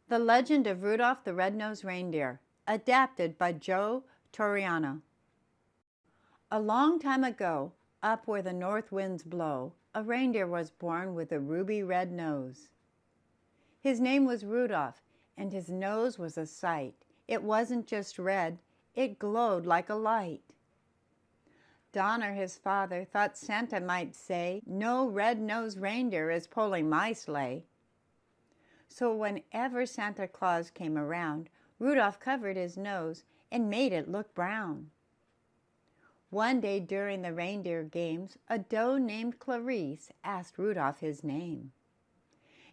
The Legend of Rudolph the Red-Nosed Reindeer, adapted by Troiano. A long time ago, up where the north winds blow, a reindeer was born with a ruby red nose. His name was Rudolph, and his nose was a sight. It wasn't just red, it glowed like a light. Donner, his father, thought Santa might say, "No red-nosed reindeer is pulling my sleigh." So whenever Santa Claus came around, Rudolph covered his nose and made it look brown. One day during the reindeer games, a doe named Clarice asked Rudolph his name.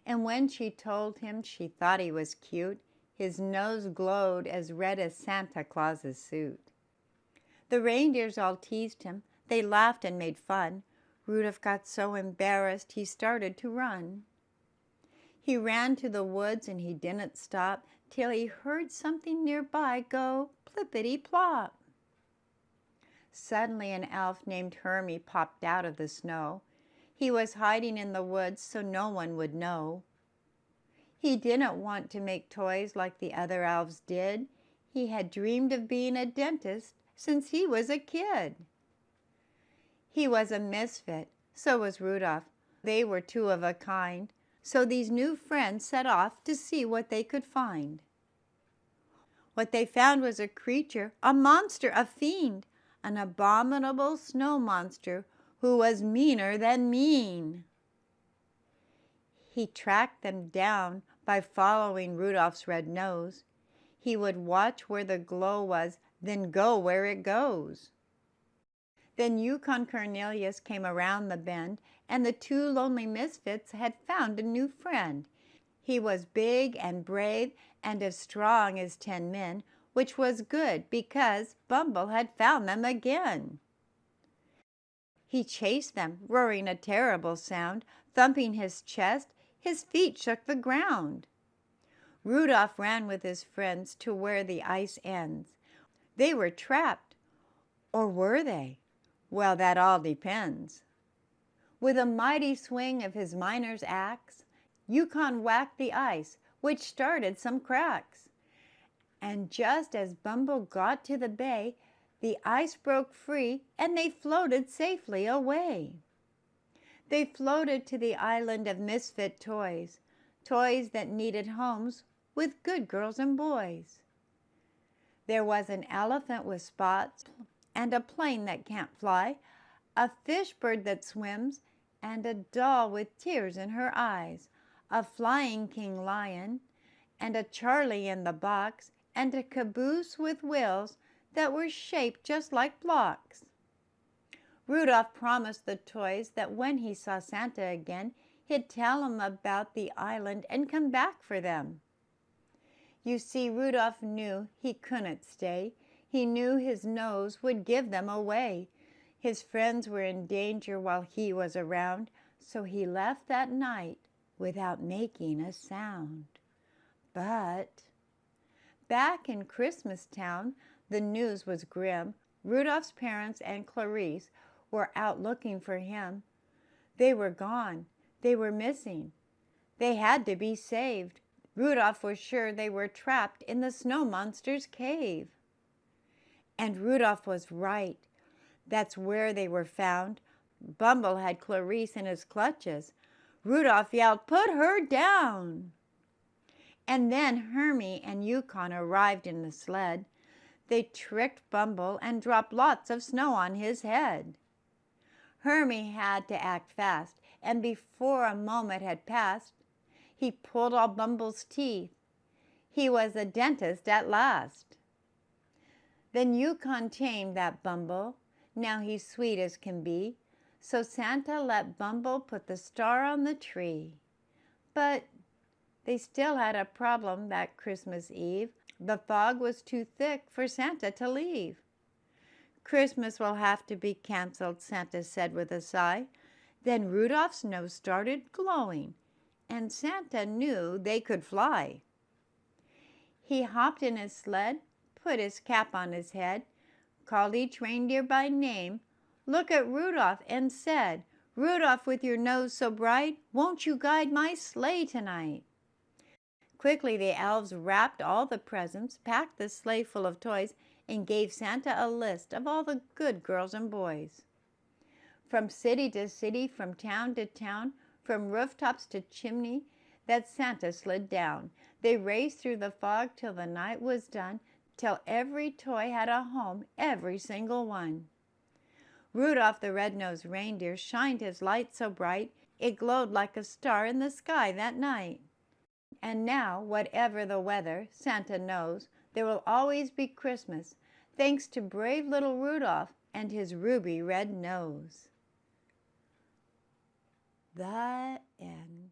And when she told him she thought he was cute, his nose glowed as red as Santa Claus's suit. The reindeers all teased him, they laughed and made fun. Rudolph got so embarrassed he started to run. He ran to the woods and he didn't stop till he heard something nearby go plippity-plop. Suddenly an elf named Hermie popped out of the snow. He was hiding in the woods so no one would know. He didn't want to make toys like the other elves did. He had dreamed of being a dentist since he was a kid. He was a misfit, so was Rudolph. They were two of a kind. So these new friends set off to see what they could find. What they found was a creature, a monster, a fiend, an abominable snow monster who was meaner than mean. He tracked them down by following Rudolph's red nose. He would watch where the glow was, then go where it goes. Then Yukon Cornelius came around the bend, and the two lonely misfits had found a new friend. He was big and brave and as strong as 10 men, which was good because Bumble had found them again. He chased them, roaring a terrible sound, thumping his chest, his feet shook the ground. Rudolph ran with his friends to where the ice ends. They were trapped, or were they? Well, that all depends. With a mighty swing of his miner's axe, Yukon whacked the ice, which started some cracks. And just as Bumble got to the bay, the ice broke free and they floated safely away. They floated to the island of misfit toys, toys that needed homes with good girls and boys. There was an elephant with spots, and a plane that can't fly, a fish bird that swims, and a doll with tears in her eyes, a flying king lion, and a Charlie in the box, and a caboose with wheels that were shaped just like blocks. Rudolph promised the toys that when he saw Santa again, he'd tell him about the island and come back for them. You see, Rudolph knew he couldn't stay. He knew his nose would give them away. His friends were in danger while he was around, so he left that night without making a sound. But back in Christmas Town, the news was grim. Rudolph's parents and Clarice were out looking for him. They were gone. They were missing. They had to be saved. Rudolph was sure they were trapped in the snow monster's cave. And Rudolph was right. That's where they were found. Bumble had Clarice in his clutches. Rudolph yelled, "Put her down!" And then Hermie and Yukon arrived in the sled. They tricked Bumble and dropped lots of snow on his head. Hermie had to act fast, and before a moment had passed, he pulled all Bumble's teeth. He was a dentist at last. Then Yukon tamed that Bumble. Now he's sweet as can be. So Santa let Bumble put the star on the tree. But they still had a problem that Christmas Eve. The fog was too thick for Santa to leave. "Christmas will have to be canceled," Santa said with a sigh. Then Rudolph's nose started glowing, and Santa knew they could fly. He hopped in his sled, put his cap on his head, called each reindeer by name, looked at Rudolph and said, "Rudolph, with your nose so bright, won't you guide my sleigh tonight?" Quickly the elves wrapped all the presents, packed the sleigh full of toys, and gave Santa a list of all the good girls and boys. From city to city, from town to town, from rooftops to chimney, that Santa slid down. They raced through the fog till the night was done, till every toy had a home, every single one. Rudolph the red-nosed reindeer shined his light so bright, it glowed like a star in the sky that night. And now, whatever the weather, Santa knows there will always be Christmas, thanks to brave little Rudolph and his ruby red nose. The end.